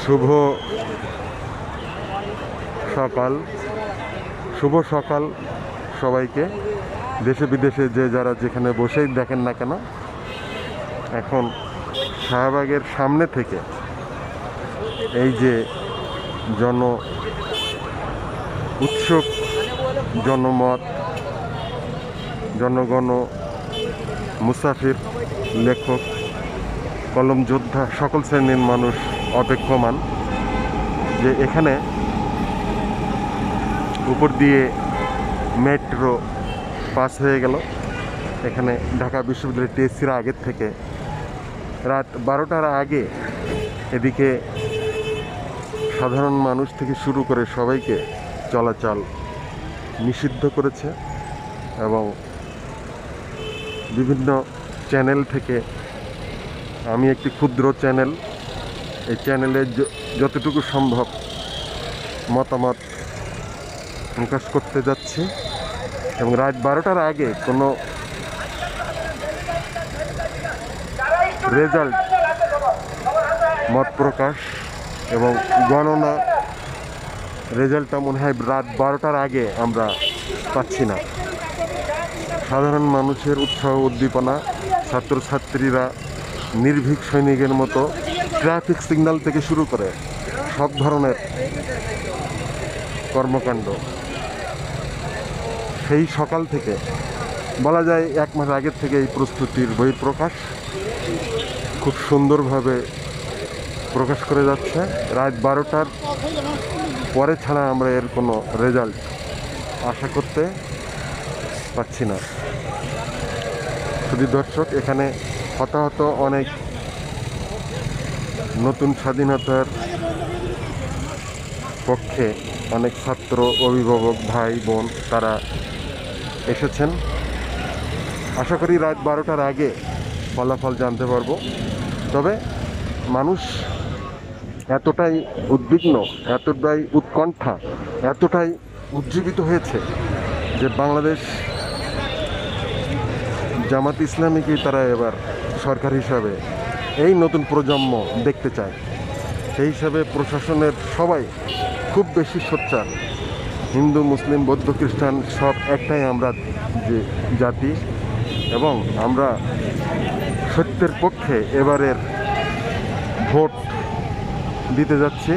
শুভ সকাল, শুভ সকাল সবাইকে। দেশে বিদেশে যে যারা যেখানে বসেই দেখেন না কেন, এখন শাহবাগের সামনে থেকে এই যে উৎসব, জনমত, জনগণ, মুসাফির, লেখক, কলম যোদ্ধা, সকল শ্রেণীর মানুষ অপেক্ষমান যে এখানে উপর দিয়ে মেট্রো পাস হয়ে গেল। এখানে ঢাকা বিশ্ববিদ্যালয়ের টিএসসির আগের থেকে রাত 12টার আগে এদিকে সাধারণ মানুষ থেকে শুরু করে সবাইকে চলাচল নিষিদ্ধ করেছে এবং বিভিন্ন চ্যানেল থেকে, আমি একটি ক্ষুদ্র চ্যানেল, এই চ্যানেলে যতটুকু সম্ভব মতামত প্রকাশ করতে যাচ্ছি এবং রাত 12টার আগে কোনো রেজাল্ট, মত প্রকাশ এবং গণনা রেজাল্টটা মনে হয় রাত 12টার আগে আমরা পাচ্ছি না। সাধারণ মানুষের উৎসাহ উদ্দীপনা, ছাত্রছাত্রীরা নির্ভীক সৈনিকের মতো ট্রাফিক সিগন্যাল থেকে শুরু করে সব ধরনের কর্মকাণ্ড সেই সকাল থেকে বলা যায় 1 মাস আগের থেকে এই প্রস্তুতির বহিঃপ্রকাশ খুব সুন্দরভাবে প্রকাশ করে যাচ্ছে। রাত 12টার পরে ছাড়া আমরা এর কোনো রেজাল্ট আশা করতে পারছি না। শুধু দর্শক, এখানে হতাহত অনেক নতুন স্বাধীনতার পক্ষে অনেক ছাত্র, অভিভাবক, ভাই বোন তারা এসেছেন। আশা করি রাত 12টার আগে ফলাফল জানতে পারবো। তবে মানুষ এতটাই উদ্বিগ্ন, এতটাই উৎকণ্ঠা, এতটাই উজ্জীবিত হয়েছে যে বাংলাদেশ জামাত ইসলামীকে তারা এবার সরকার হিসাবে এই নতুন প্রজন্ম দেখতে চায়। সেই হিসাবে প্রশাসনের সবাই খুব বেশি সোচ্চার। হিন্দু, মুসলিম, বৌদ্ধ, খ্রিস্টান সব একটাই আমরা যে জাতি এবং আমরা সত্যের পক্ষে এবারের ভোট দিতে যাচ্ছি।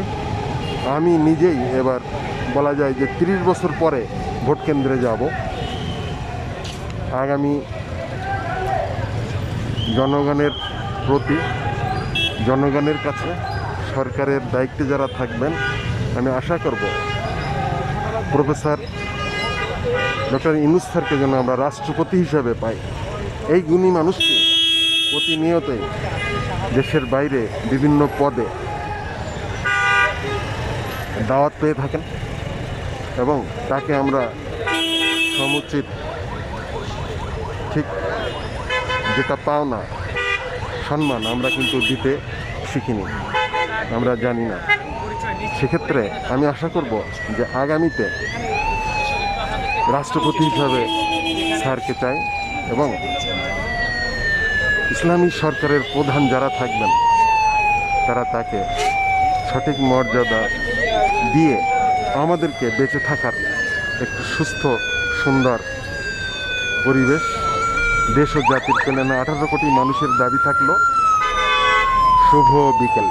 আমি নিজেই এবার বলা যায় যে 30 বছর পরে ভোট কেন্দ্রে যাব। আগামী জনগণের প্রতি, জনগণের কাছে সরকারের দায়িত্বে যারা থাকবেন, আমি আশা করব প্রফেসর ডক্টর ইউনূস স্যারকে যেন আমরা রাষ্ট্রপতি হিসাবে পাই। এই গুণী মানুষটি প্রতিনিয়তই দেশের বাইরে বিভিন্ন পদে দাওয়াত পেয়ে থাকেন এবং তাকে আমরা সমুচিত ঠিক যেটা পাওনা সম্মান আমরা কিন্তু দিতে শিখিনি, আমরা জানি না। সেক্ষেত্রে আমি আশা করব যে আগামীতে রাষ্ট্রপতি হিসাবে স্যারকে চাই এবং ইসলামী সরকারের প্রধান যারা থাকবেন তারা তাকে সঠিক মর্যাদা দিয়ে আমাদেরকে বেঁচে থাকার একটু সুস্থ, সুন্দর পরিবেশ, দেশ ও জাতির কল্যাণে 18 কোটি মানুষের দাবি থাকলো। শুভ বিকেল।